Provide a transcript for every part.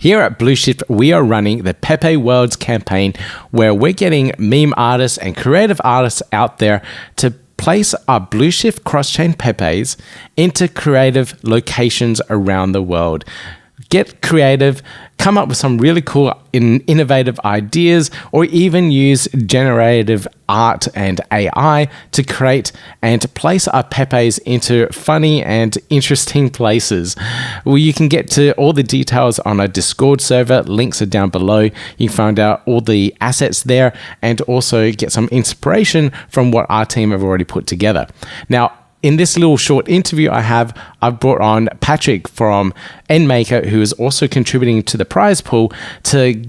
Here at Blueshift, we are running the Pepe Worlds Campaign, where we're getting meme artists and creative artists out there to place our Blueshift cross-chain Pepes into creative locations around the world. Get creative, come up with some really cool innovative ideas, or even use generative art and AI to create and place our Pepes into funny and interesting places. Well, you can get to all the details on our Discord server. Links are down below. You can find out all the assets there and also get some inspiration from what our team have already put together. Now, in this little short interview I've brought on Patrick from NMKR, who is also contributing to the prize pool, to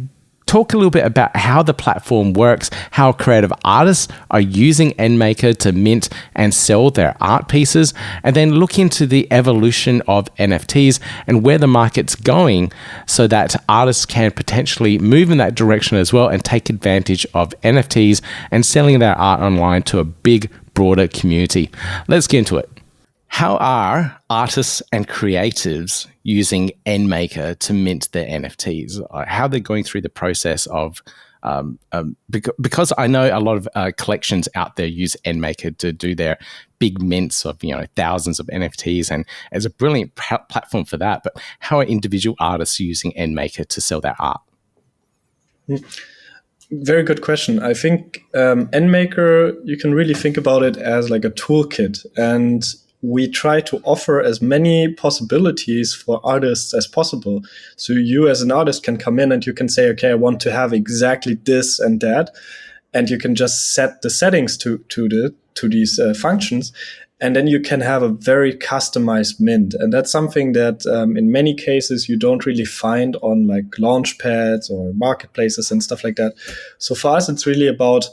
talk a little bit about how the platform works, how creative artists are using NMKR to mint and sell their art pieces, and then look into the evolution of NFTs and where the market's going so that artists can potentially move in that direction as well and take advantage of NFTs and selling their art online to a big, broader community. Let's get into it. How are artists and creatives using NMKR to mint their NFTs? How they're going through the process of, because I know a lot of collections out there use NMKR to do their big mints of thousands of NFTs, and it's a brilliant platform for that. But how are individual artists using NMKR to sell their art? Very good question. I think NMKR, you can really think about it as like a toolkit, and we try to offer as many possibilities for artists as possible. So you as an artist can come in and you can say, okay, I want to have exactly this and that, and you can just set the settings to these functions. And then you can have a very customized mint. And that's something that in many cases you don't really find on like launch pads or marketplaces and stuff like that. So for us, it's really about,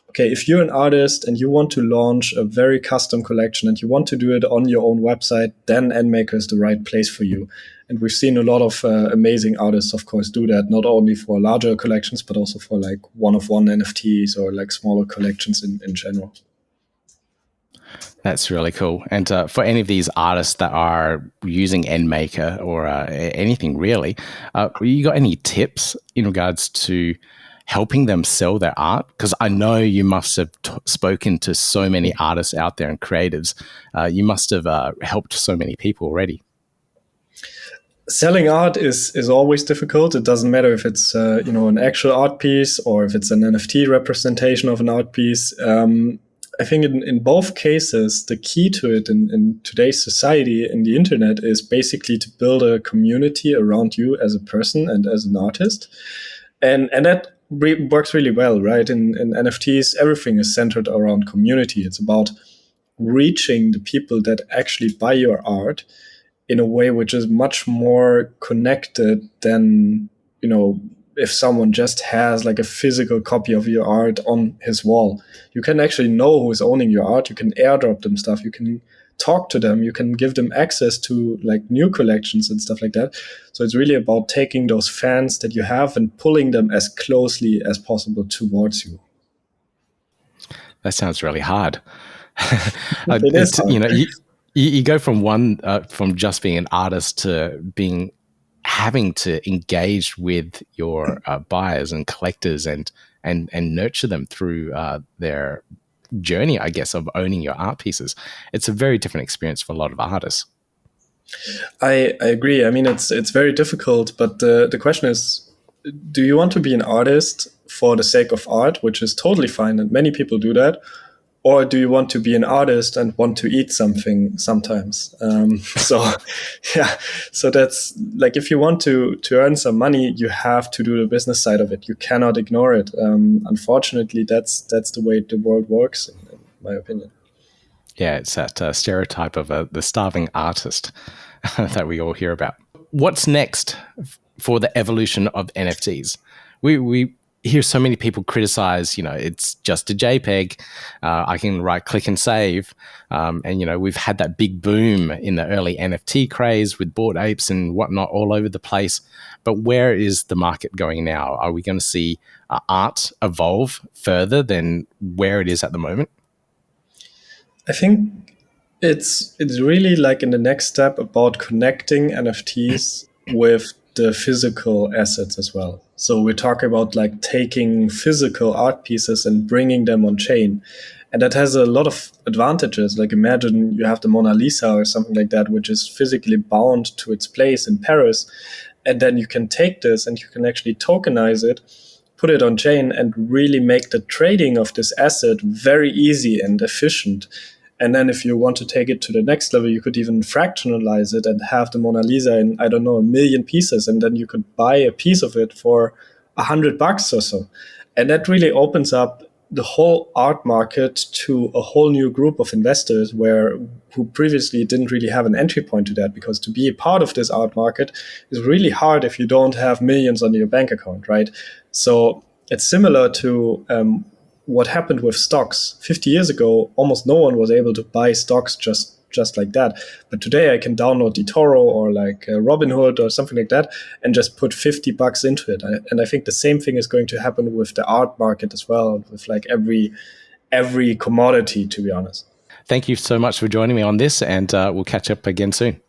okay, if you're an artist and you want to launch a very custom collection and you want to do it on your own website, then NMKR is the right place for you. And we've seen a lot of amazing artists, of course, do that, not only for larger collections, but also for like one-of-one NFTs or like smaller collections in general. That's really cool. And for any of these artists that are using NMKR or anything really, you got any tips in regards to helping them sell their art? Because I know you must have spoken to so many artists out there and creatives. You must have helped so many people already. Selling art is always difficult. It doesn't matter if it's an actual art piece or if it's an NFT representation of an art piece. I think in both cases, the key to it in today's society in the internet is basically to build a community around you as a person and as an artist. And that works really well, right? In NFTs, everything is centered around community. It's about reaching the people that actually buy your art in a way which is much more connected than, if someone just has like a physical copy of your art on his wall. You can actually know who's owning your art. You can airdrop them stuff. You can talk to them. You can give them access to like new collections and stuff like that. So it's really about taking those fans that you have and pulling them as closely as possible towards you. That sounds really hard. It is hard. You go from just being an artist to having to engage with your buyers and collectors and nurture them through their journey, I guess, of owning your art pieces. It's a very different experience for a lot of artists. I agree. I mean, it's very difficult, but the question is, do you want to be an artist for the sake of art, which is totally fine, and many people do that, or do you want to be an artist and want to eat something sometimes? So that's like, if you want to earn some money, you have to do the business side of it. You cannot ignore it. Unfortunately, that's the way the world works, in my opinion. Yeah, it's that stereotype of the starving artist that we all hear about. What's next for the evolution of NFTs? We hear so many people criticize, it's just a JPEG. I can right click and save. And we've had that big boom in the early NFT craze with Bored Apes and whatnot all over the place. But where is the market going now? Are we going to see art evolve further than where it is at the moment? I think it's really like in the next step about connecting NFTs with the physical assets as well. So we're talking about like taking physical art pieces and bringing them on chain. And that has a lot of advantages. Like imagine you have the Mona Lisa or something like that, which is physically bound to its place in Paris. And then you can take this and you can actually tokenize it, put it on chain, and really make the trading of this asset very easy and efficient. And then if you want to take it to the next level, you could even fractionalize it and have the Mona Lisa in, I don't know, 1 million pieces. And then you could buy a piece of it for $100 or so. And that really opens up the whole art market to a whole new group of investors who previously didn't really have an entry point to that, because to be a part of this art market is really hard if you don't have millions on your bank account, right? So it's similar to what happened with stocks. 50 years ago, almost no one was able to buy stocks just like that. But today I can download eToro or like Robinhood or something like that and just put $50 into it. And I think the same thing is going to happen with the art market as well, with like every commodity, to be honest. Thank you so much for joining me on this, and we'll catch up again soon.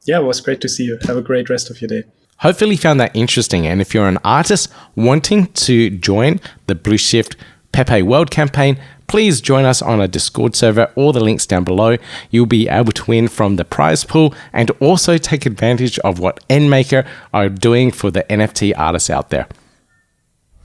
Yeah, it was great to see you. Have a great rest of your day. Hopefully you found that interesting. And if you're an artist wanting to join the Blueshift Pepe World Campaign, please join us on a Discord server. All the links down below. You'll be able to win from the prize pool and also take advantage of what NMKR are doing for the NFT artists out there.